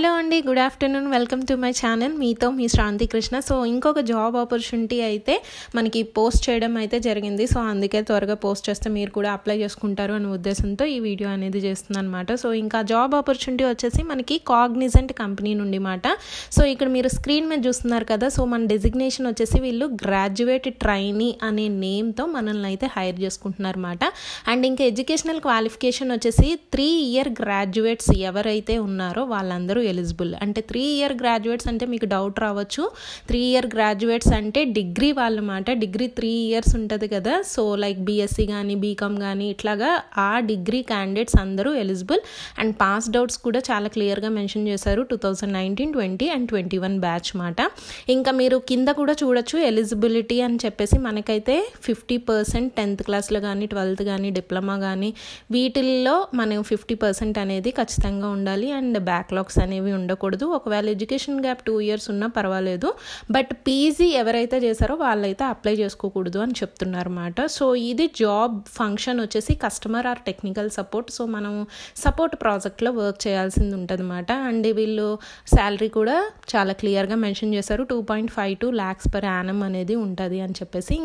Hello అండి, good afternoon. Welcome to my channel. మీతో మీ శ్రాంతి Krishna. So ఇంకొక జాబ్ ఆపర్చునిటీ అయితే మనకి పోస్ట్ చేయడం అయితే జరిగింది. సో అందుకే త్వరగా పోస్ట్ చేస్తే మీరు కూడా అప్లై చేసుకుంటారు అనే ఉద్దేశంతో ఈ వీడియో అనేది చేస్తున్నాను అనమాట. సో ఇంకా జాబ్ ఆపర్చునిటీ వచ్చేసి మనకి కాగ్నిజెంట్ కంపెనీ నుండి మాట. సో ఇక్కడ మీరు స్క్రీన్ మీద చూస్తున్నారు కదా. సో మన డెసిగ్నేషన్ వచ్చేసి వీళ్ళు గ్రాడ్యుయేట్ ట్రైనీ అనే నేమ్తో మనల్ని అయితే హైర్ చేసుకుంటున్నారు అనమాట. అండ్ ఇంకా ఎడ్యుకేషనల్ క్వాలిఫికేషన్ వచ్చేసి 3 ఇయర్ గ్రాడ్యుయేట్స్ ఎవరైతే ఉన్నారో వాళ్ళందరూ ఎలిజిబుల్. అంటే 3 ఇయర్ గ్రాడ్యుయేట్స్ అంటే మీకు డౌట్ రావచ్చు. 3 ఇయర్ గ్రాడ్యుయేట్స్ అంటే డిగ్రీ వాళ్ళమాట. డిగ్రీ 3 ఇయర్స్ ఉంటుంది కదా. సో లైక్ బీఎస్సీ కానీ బీకామ్ కానీ ఇట్లాగా ఆ డిగ్రీ క్యాండిడేట్స్ అందరూ ఎలిజిబుల్. అండ్ పాస్డ్ అవుట్స్ కూడా చాలా క్లియర్గా మెన్షన్ చేశారు. 2019, 20 అండ్ 21 బ్యాచ్ మాట. ఇంకా మీరు కింద కూడా చూడొచ్చు ఎలిజిబిలిటీ అని చెప్పేసి మనకైతే 50% 10th క్లాస్లో కానీ 12th కానీ డిప్లొమా కానీ వీటిల్లో మనం 50% అనేది ఖచ్చితంగా ఉండాలి. అండ్ బ్యాక్లాగ్స్ అనేవి ఉండకూడదు. ఒకవేళ ఎడ్యుకేషన్ గ్యాప్ 2 ఇయర్స్ ఉన్నా పర్వాలేదు. బట్ పీజీ ఎవరైతే చేశారో వాళ్ళైతే అప్లై చేసుకోకూడదు అని చెప్తున్నారు అన్నమాట. సో ఇది జాబ్ ఫంక్షన్ వచ్చేసి customer or technical support. So మనం సపోర్ట్ ప్రాజెక్ట్లో వర్క్ చేయాల్సింది ఉంటుంది అన్నమాట. అండ్ వీళ్ళు శాలరీ కూడా చాలా క్లియర్గా మెన్షన్ చేశారు. 2.52 lakhs per annum అనేది ఉంటుంది అని చెప్పేసి.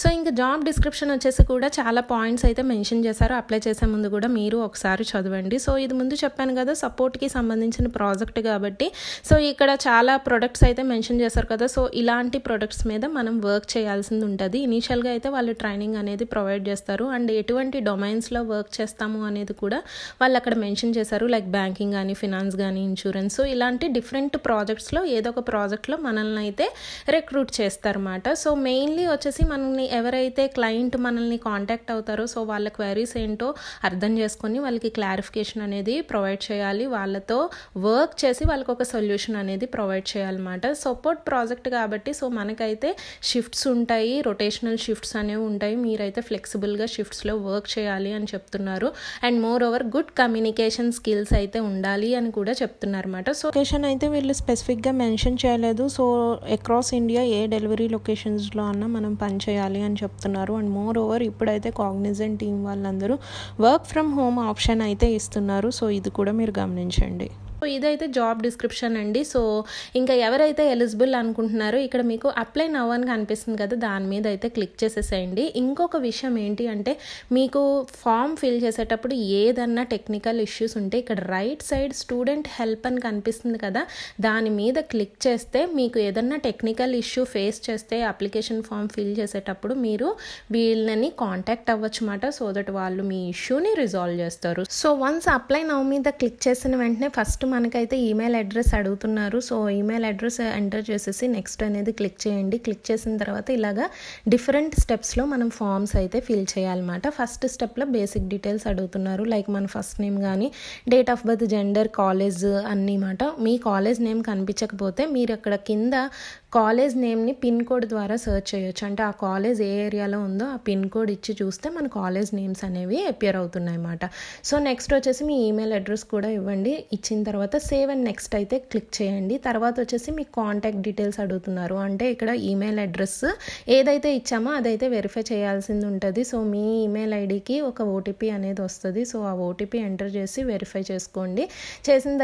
సో ఇంకా జాబ్ డిస్క్రిప్షన్ వచ్చేసి కూడా చాలా పాయింట్స్ అయితే మెన్షన్ చేశారు. అప్లై చేసే ముందు కూడా మీరు ఒకసారి చదవండి. సో ఇది ముందు చెప్పాను కదా సపోర్ట్కి సంబంధించిన ప్రాజెక్ట్ కాబట్టి. సో ఇక్కడ చాలా ప్రొడక్ట్స్ అయితే మెన్షన్ చేశారు కదా. సో ఇలాంటి ప్రొడక్ట్స్ మీద మనం వర్క్ చేయాల్సింది ఉంటుంది. ఇనీషియల్గా అయితే వాళ్ళు ట్రైనింగ్ అనేది ప్రొవైడ్ చేస్తారు. అండ్ ఎటువంటి డొమైన్స్లో వర్క్ చేస్తాము అనేది కూడా వాళ్ళు అక్కడ మెన్షన్ చేశారు. లైక్ బ్యాంకింగ్ కానీ ఫినాన్స్ కానీ ఇన్సూరెన్స్. సో ఇలాంటి డిఫరెంట్ ప్రాజెక్ట్స్లో ఏదో ఒక ప్రాజెక్ట్లో మనల్ని అయితే రిక్రూట్ చేస్తారన్నమాట. సో మెయిన్లీ వచ్చేసి మనల్ని ఎవరైతే క్లయింట్ మనల్ని కాంటాక్ట్ అవుతారో సో వాళ్ళ క్వైరీస్ ఏంటో అర్థం చేసుకొని వాళ్ళకి క్లారిఫికేషన్ అనేది ప్రొవైడ్ చేయాలి. వాళ్ళతో వర్క్ చేసి వాళ్ళకి ఒక సొల్యూషన్ అనేది ప్రొవైడ్ చేయాలన్నమాట. సపోర్ట్ ప్రాజెక్ట్ కాబట్టి సో మనకైతే షిఫ్ట్స్ ఉంటాయి, రొటేషనల్ షిఫ్ట్స్ అనేవి ఉంటాయి. మీరైతే ఫ్లెక్సిబుల్గా షిఫ్ట్స్లో వర్క్ చేయాలి అని చెప్తున్నారు. And more over good communication skills అయితే ఉండాలి అని కూడా చెప్తున్నారు అన్నమాట. సో లొకేషన్ అయితే వీళ్ళు స్పెసిఫిక్గా మెన్షన్ చేయలేదు. సో అక్రాస్ ఇండియా ఏ డెలివరీ లొకేషన్స్లో అన్నా మనం పనిచేయాలి అని చెప్తున్నారు. అండ్ మోర్ ఓవర్ ఇప్పుడైతే కాగ్నిజెంట్ టీం వాళ్ళందరూ వర్క్ ఫ్రమ్ హోమ్ ఆప్షన్ అయితే ఇస్తున్నారు. సో ఇది కూడా మీరు గమనించండి. సో ఇదైతే జాబ్ డిస్క్రిప్షన్ అండి. సో ఇంకా ఎవరైతే ఎలిజిబుల్ అనుకుంటున్నారో ఇక్కడ మీకు అప్లై నవ్ అని కనిపిస్తుంది కదా, దాని మీద అయితే క్లిక్ చేసేసేయండి. ఇంకొక విషయం ఏంటి అంటే మీకు ఫామ్ ఫిల్ చేసేటప్పుడు ఏదన్నా టెక్నికల్ ఇష్యూస్ ఉంటే ఇక్కడ రైట్ సైడ్ స్టూడెంట్ హెల్ప్ అని కనిపిస్తుంది కదా, దాని మీద క్లిక్ చేస్తే మీకు ఏదన్నా టెక్నికల్ ఇష్యూ ఫేస్ చేస్తే అప్లికేషన్ ఫామ్ ఫిల్ చేసేటప్పుడు మీరు వీళ్ళని కాంటాక్ట్ అవ్వచ్చు మాట. సో దట్ వాళ్ళు మీ ఇష్యూని రిజాల్వ్ చేస్తారు. సో వన్స్ అప్లై నవ్ మీద క్లిక్ చేసిన వెంటనే ఫస్ట్ మనకైతే ఈమెయిల్ అడ్రస్ అడుగుతున్నారు. సో ఈమెయిల్ అడ్రస్ ఎంటర్ చేసేసి నెక్స్ట్ అనేది క్లిక్ చేయండి. క్లిక్ చేసిన తర్వాత ఇలాగా డిఫరెంట్ స్టెప్స్లో మనం ఫామ్స్ అయితే ఫిల్ చేయాలన్నమాట. ఫస్ట్ స్టెప్లో బేసిక్ డీటెయిల్స్ అడుగుతున్నారు. లైక్ మన ఫస్ట్ నేమ్ కానీ date of birth, gender, college అన్నీ మాట. మీ కాలేజ్ నేమ్ కనిపించకపోతే మీరు అక్కడ కింద కాలేజ్ నేమ్ని పిన్ కోడ్ ద్వారా సెర్చ్ చేయొచ్చు. అంటే ఆ కాలేజ్ ఏ ఏరియాలో ఉందో ఆ పిన్ కోడ్ ఇచ్చి చూస్తే మన కాలేజ్ నేమ్స్ అనేవి అపియర్ అవుతున్నాయి అన్నమాట. సో నెక్స్ట్ వచ్చేసి మీ ఈమెయిల్ అడ్రస్ కూడా ఇవ్వండి. ఇచ్చిన తర్వాత సేవ్ అండ్ నెక్స్ట్ అయితే క్లిక్ చేయండి. తర్వాత వచ్చేసి మీ కాంటాక్ట్ డీటెయిల్స్ అడుగుతున్నారు. అంటే ఇక్కడ ఈమెయిల్ అడ్రస్ ఏదైతే ఇచ్చామో అదైతే వెరిఫై చేయాల్సింది ఉంటుంది. సో మీ ఈమెయిల్ ఐడికి ఒక ఓటీపీ అనేది వస్తుంది. సో ఆ ఓటీపీ ఎంటర్ చేసి వెరిఫై చేసుకోండి. చేసిన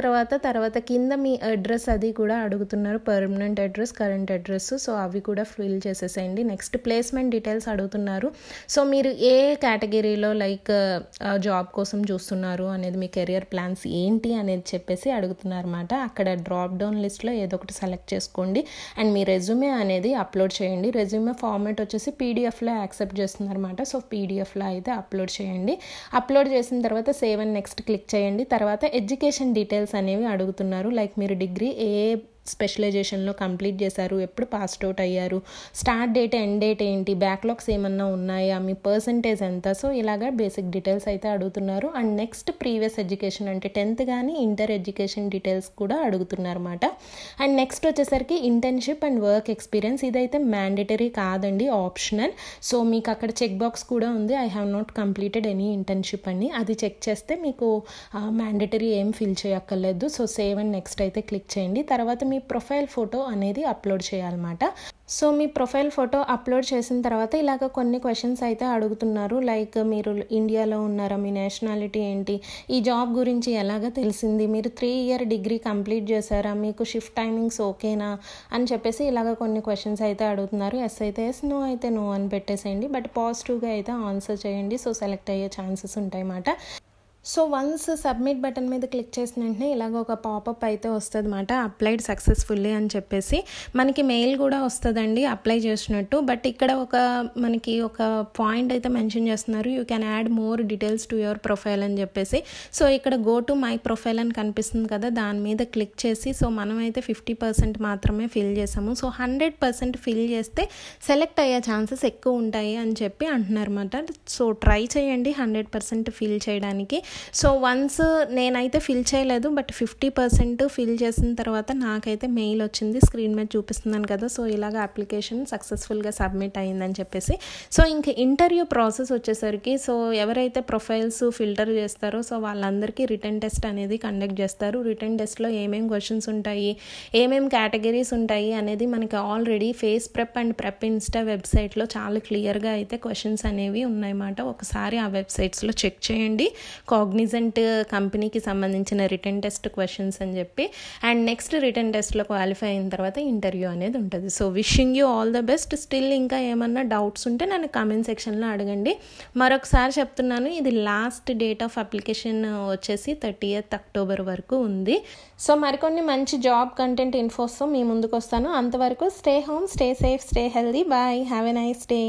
తర్వాత కింద మీ అడ్రస్ అది కూడా అడుగుతున్నారు. Permanent address, current address. So అవి కూడా ఫిల్ చేసేసేయండి. నెక్స్ట్ ప్లేస్మెంట్ డీటెయిల్స్ అడుగుతున్నారు. సో మీరు ఏ కేటగిరీలో లైక్ జాబ్ కోసం చూస్తున్నారు అనేది, మీ కెరియర్ ప్లాన్స్ ఏంటి అనేది చెప్పేసి అడుగుతున్నారు అన్నమాట. అక్కడ డ్రాప్ డౌన్ లిస్ట్లో ఏదో ఒకటి సెలెక్ట్ చేసుకోండి. అండ్ మీ రెజ్యూమే అనేది అప్లోడ్ చేయండి. రెజ్యూమే ఫార్మాట్ వచ్చేసి పీడిఎఫ్లో యాక్సెప్ట్ చేస్తున్నారు అన్నమాట. సో పీడిఎఫ్లో అయితే అప్లోడ్ చేయండి. అప్లోడ్ చేసిన తర్వాత సేవ్ అండ్ నెక్స్ట్ క్లిక్ చేయండి. తర్వాత ఎడ్యుకేషన్ డీటెయిల్స్ అనేవి అడుగుతున్నారు. లైక్ మీరు డిగ్రీ ఏ స్పెషలైజేషన్లో కంప్లీట్ చేశారు, ఎప్పుడు పాస్డ్ అవుట్ అయ్యారు, స్టార్ట్ డేట్ ఎండ్ డేట్ ఏంటి, బ్యాక్లాగ్స్ ఏమన్నా ఉన్నాయా, మీ పర్సంటేజ్ ఎంత. సో ఇలాగా బేసిక్ డీటెయిల్స్ అయితే అడుగుతున్నారు. అండ్ నెక్స్ట్ ప్రీవియస్ ఎడ్యుకేషన్ అంటే 10th కానీ ఇంటర్ ఎడ్యుకేషన్ డీటెయిల్స్ కూడా అడుగుతున్నారు అన్నమాట. అండ్ నెక్స్ట్ వచ్చేసరికి ఇంటర్న్షిప్ అండ్ వర్క్ ఎక్స్పీరియన్స్. ఇదైతే మ్యాండేటరీ కాదండి, ఆప్షనల్. సో మీకు అక్కడ చెక్ బాక్స్ కూడా ఉంది, I have not completed any internship అని. అది చెక్ చేస్తే మీకు మ్యాండేటరీ ఏం ఫిల్ చేయక్కర్లేదు. సో సేవ్ అండ్ నెక్స్ట్ అయితే క్లిక్ చేయండి. తర్వాత మీ ప్రొఫైల్ ఫోటో అనేది అప్లోడ్ చేయాలన్నమాట. సో మీ ప్రొఫైల్ ఫోటో అప్లోడ్ చేసిన తర్వాత ఇలాగ కొన్ని క్వశ్చన్స్ అయితే అడుగుతున్నారు. లైక్ మీరు ఇండియాలో ఉన్నారా, మీ నేషనాలిటీ ఏంటి, ఈ జాబ్ గురించి ఎలాగ తెలిసింది, మీరు 3 ఇయర్ డిగ్రీ కంప్లీట్ చేశారా, మీకు షిఫ్ట్ టైమింగ్స్ ఓకేనా అని చెప్పేసి ఇలాగ కొన్ని క్వశ్చన్స్ అయితే అడుగుతున్నారు. ఎస్ అయితే ఎస్, నో అయితే నో అని పెట్టేసేయండి. బట్ పాజిటివ్గా అయితే ఆన్సర్ చేయండి. సో సెలెక్ట్ అయ్యే ఛాన్సెస్ ఉంటాయి అన్నమాట. సో వన్స్ సబ్మిట్ బటన్ మీద క్లిక్ చేసిన వెంటనే ఇలాగ ఒక పాపప్ అయితే వస్తుంది అన్నమాట, అప్లైడ్ సక్సెస్ఫుల్లీ అని చెప్పేసి. మనకి మెయిల్ కూడా వస్తుందండి అప్లై చేసినట్టు. బట్ ఇక్కడ మనకి ఒక పాయింట్ అయితే మెన్షన్ చేస్తున్నారు, you can add more details to your profile అని చెప్పేసి. సో ఇక్కడ గో టు మై ప్రొఫైల్ అని కనిపిస్తుంది కదా, దాని మీద క్లిక్ చేసి సో మనమైతే 50% మాత్రమే ఫిల్ చేసాము. సో 100% ఫిల్ చేస్తే సెలెక్ట్ అయ్యే ఛాన్సెస్ ఎక్కువ ఉంటాయి అని చెప్పి అంటున్నారు అన్నమాట. సో ట్రై చేయండి 100% ఫిల్ చేయడానికి. సో వన్స్ నేనైతే ఫిల్ చేయలేదు, బట్ 50% ఫిల్ చేసిన తర్వాత నాకైతే మెయిల్ వచ్చింది, స్క్రీన్ మీద చూపిస్తున్నాను కదా. సో ఇలాగ అప్లికేషన్ సక్సెస్ఫుల్గా సబ్మిట్ అయ్యిందని చెప్పేసి. సో ఇంక ఇంటర్వ్యూ ప్రాసెస్ వచ్చేసరికి సో ఎవరైతే ప్రొఫైల్స్ ఫిల్టర్ చేస్తారో సో వాళ్ళందరికీ రిటన్ టెస్ట్ అనేది కండక్ట్ చేస్తారు. రిటన్ టెస్ట్లో ఏమేమి క్వశ్చన్స్ ఉంటాయి, ఏమేమి కేటగిరీస్ ఉంటాయి అనేది మనకి already face prep and prep Insta వెబ్సైట్లో చాలా క్లియర్గా అయితే క్వశ్చన్స్ అనేవి ఉన్నాయన్నమాట. ఒకసారి ఆ వెబ్సైట్స్లో చెక్ చేయండి, కాగ్నిజెంట్ కంపెనీకి సంబంధించిన రిటన్ టెస్ట్ క్వశ్చన్స్ అని చెప్పి. అండ్ నెక్స్ట్ రిటన్ టెస్ట్లో క్వాలిఫై అయిన తర్వాత ఇంటర్వ్యూ అనేది ఉంటుంది. So wishing you all the best. Still ఇంకా ఏమన్నా డౌట్స్ ఉంటే నన్ను కామెంట్ సెక్షన్లో అడగండి. మరొకసారి చెప్తున్నాను, ఇది లాస్ట్ డేట్ ఆఫ్ అప్లికేషన్ వచ్చేసి 30th October వరకు ఉంది. సో మరికొన్ని మంచి జాబ్ కంటెంట్ ఇన్ఫోస్తో మీ ముందుకు వస్తాను. అంతవరకు stay home, stay safe, stay healthy. Bye, have a nice day.